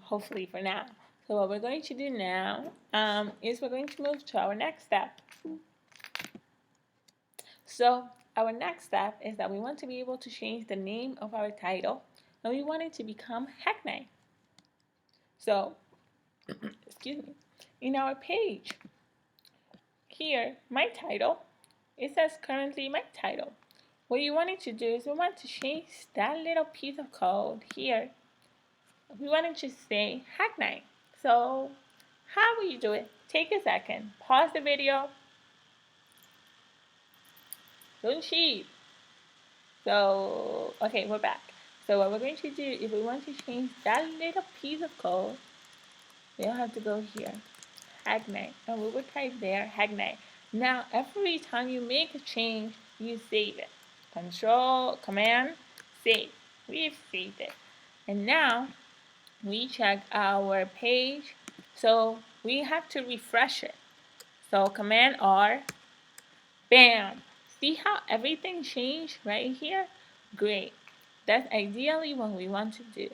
hopefully for now. So what we're going to do now is we're going to move to our next step. So our next step is that we want to be able to change the name of our title, and we want it to become Hacknight. So, excuse me, in our page here, my title, it says currently my title. What you wanted to do is we want to change that little piece of code here. We wanted to say Hacknight. So how will you do it? Take a second, pause the video, don't cheat. So, okay, we're back. So what we're going to do, if we want to change that little piece of code, we'll have to go here, Hacknight, and we will type there Hacknight. Now, every time you make a change, you save it. Control, Command, save. We've saved it. And now, we check our page, so we have to refresh it. So Command R, bam! See how everything changed right here? Great. That's ideally what we want to do.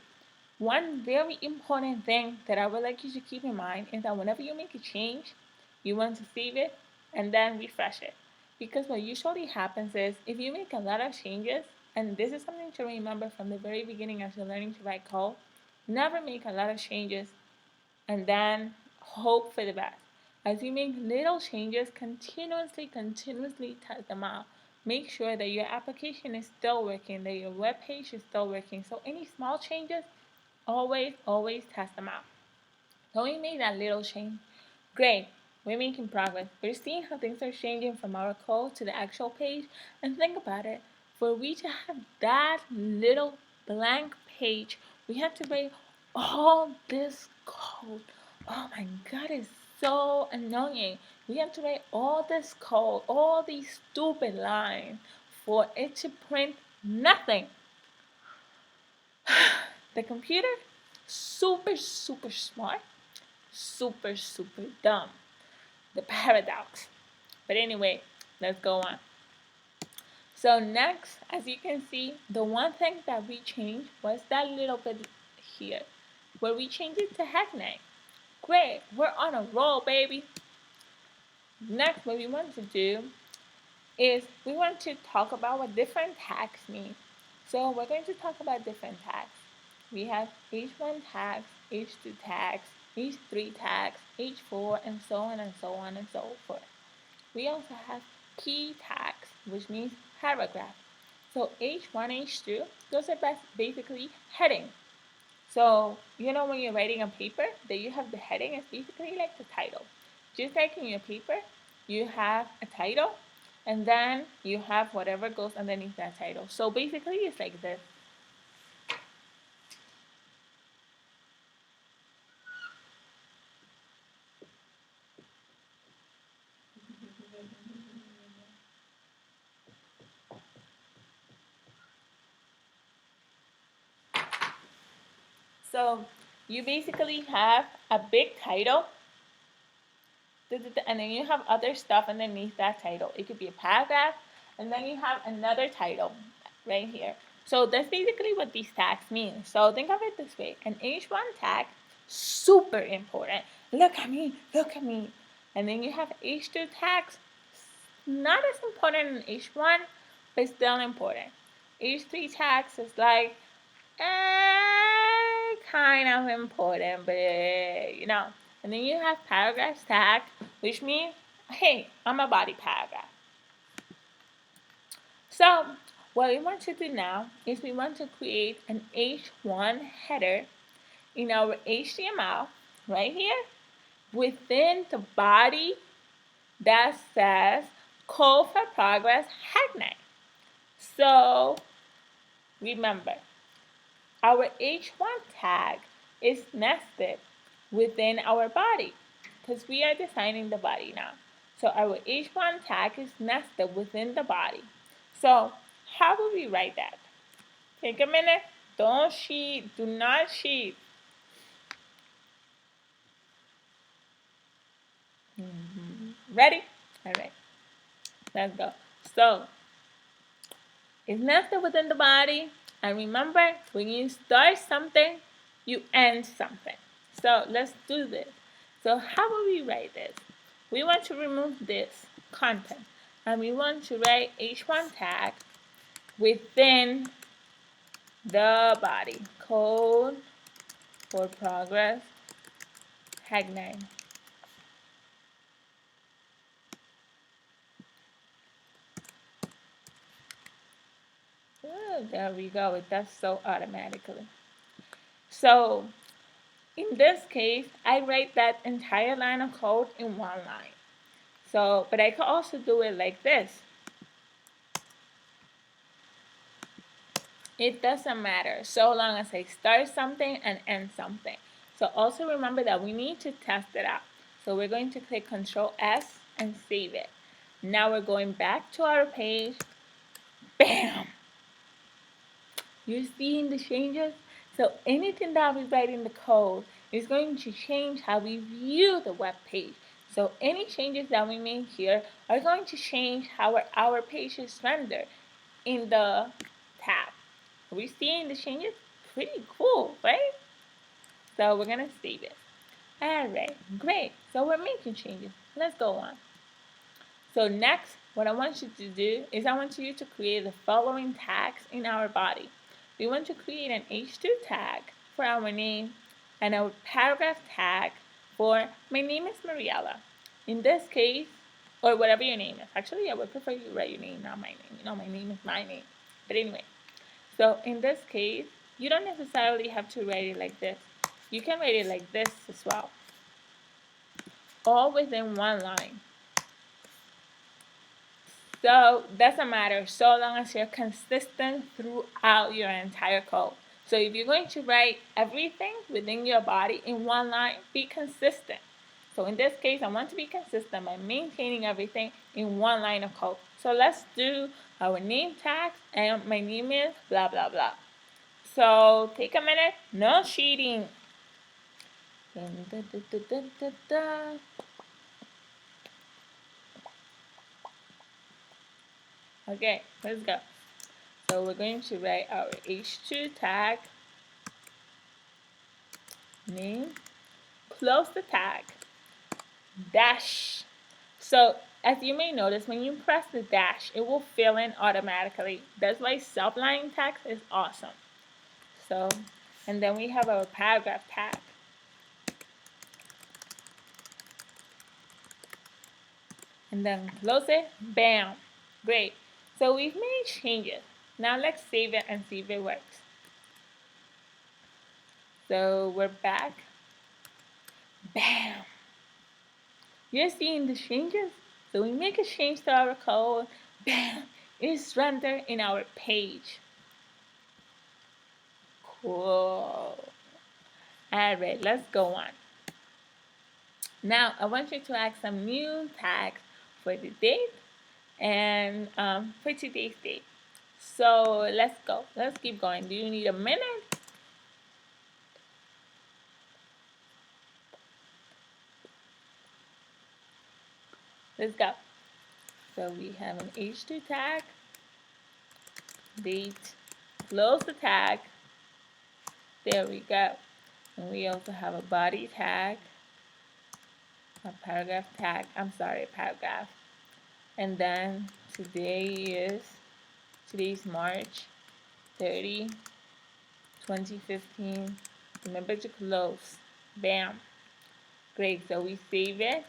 One very important thing that I would like you to keep in mind is that whenever you make a change, you want to save it and then refresh it. Because what usually happens is if you make a lot of changes, and this is something to remember from the very beginning as you're learning to write code, never make a lot of changes and then hope for the best. As you make little changes, continuously test them out. Make sure that your application is still working, that your web page is still working. So any small changes, always test them out. So we made that little change. Great, we're making progress. We're seeing how things are changing from our code to the actual page. And think about it, for we to have that little blank page, we have to write all this code. Oh my god, it's so annoying. We have to write all this code, all these stupid lines for it to print nothing. The computer, super smart, super dumb. The paradox. But anyway, let's go on. So next, as you can see, the one thing that we changed was that little bit here, where we changed it to Hacknight. Great, we're on a roll, baby. Next, what we want to do is we want to talk about what different tags mean. So we're going to talk about different tags. We have H1 tags, H2 tags, H3 tags, H4, and so on and so on and so forth. We also have key tags, which means paragraph. So H1, H2, those are basically heading. So, you know when you're writing a paper, that you have the heading, it's basically like the title. Just like in your paper, you have a title, and then you have whatever goes underneath that title. So basically, it's like this. So you basically have a big title, and then you have other stuff underneath that title. It could be a paragraph, and then you have another title right here. So that's basically what these tags mean. So think of it this way. An H1 tag, super important. Look at me, look at me. And then you have H2 tags, not as important in H1, but still important. H3 tags is like, kind of important, but you know. And then you have paragraphs tag, which means, hey, I'm a body paragraph. So what we want to do now is we want to create an H1 header in our HTML right here within the body that says Code for Progress Hacknight. So remember, our H1 tag is nested within our body because we are designing the body now. So our H1 tag is nested within the body. So how will we write that? Take a minute. Don't cheat. Do not cheat. Ready? All right. Let's go. So it's nested within the body. And remember, when you start something, you end something. So let's do this. So how will we write this? We want to remove this content, and we want to write h1 tag within the body. Code for progress Hagnine. Oh, there we go. It does so automatically. So in this case, I write that entire line of code in one line. So, but I could also do it like this. It doesn't matter so long as I start something and end something. So also remember that we need to test it out. So we're going to click Control S and save it. Now we're going back to our page. Bam! You're seeing the changes? So anything that we write in the code is going to change how we view the web page. So any changes that we make here are going to change how our page is rendered in the tab. Are we seeing the changes? Pretty cool, right? So we're gonna save it. Alright, great. So we're making changes. Let's go on. So next, what I want you to do is I want you to create the following tags in our body. We want to create an H2 tag for our name and a paragraph tag for my name is Mariella. In this case, or whatever your name is. Actually, I would prefer you write your name, not my name. You know, my name is my name. But anyway, so in this case, you don't necessarily have to write it like this. You can write it like this as well. All within one line. So doesn't matter so long as you're consistent throughout your entire code. So if you're going to write everything within your body in one line, be consistent. So in this case, I want to be consistent by maintaining everything in one line of code. So let's do our name tags and my name is blah blah blah. So take a minute, no cheating. Dun, dun, dun, dun, dun, dun, dun. Okay, let's go. So we're going to write our H2 tag, name, close the tag, dash. So as you may notice, when you press the dash, it will fill in automatically. That's why subline text is awesome. So, and then we have our paragraph tag. And then close it, bam, great. So we've made changes. Now let's save it and see if it works. So we're back. Bam! You're seeing the changes? So we make a change to our code. Bam! It's rendered in our page. Cool. Alright, let's go on. Now I want you to add some new tags for the date and for today's date. So let's go. Let's keep going. Do you need a minute? Let's go. So we have an H2 tag, date, close the tag. There we go. And we also have a body tag, a paragraph tag. I'm sorry, paragraph. And then today's March 30, 2015. Remember to close. Bam. Great. So we save it.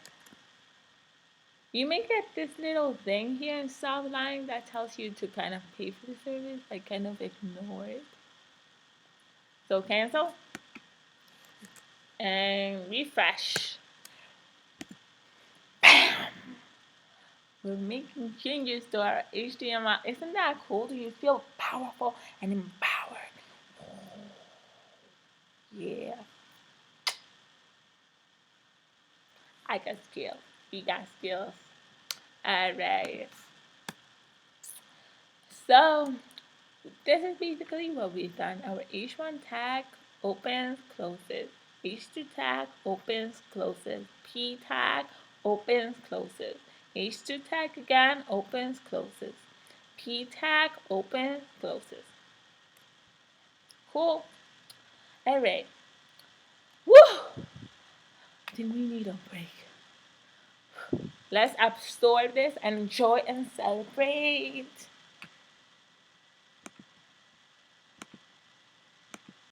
You may get this little thing here in Softline that tells you to kind of pay for the service. I kind of ignore it. So cancel and refresh. Bam! We're making changes to our HTML. Isn't that cool? Do you feel powerful and empowered? Yeah. I got skills. We got skills. Alright. So this is basically what we've done. Our H1 tag opens, closes. H2 tag opens, closes. P tag opens, closes. H2 tag again opens, closes. P tag opens, closes. Cool. Alright. think we need a break. Let's absorb this and enjoy and celebrate.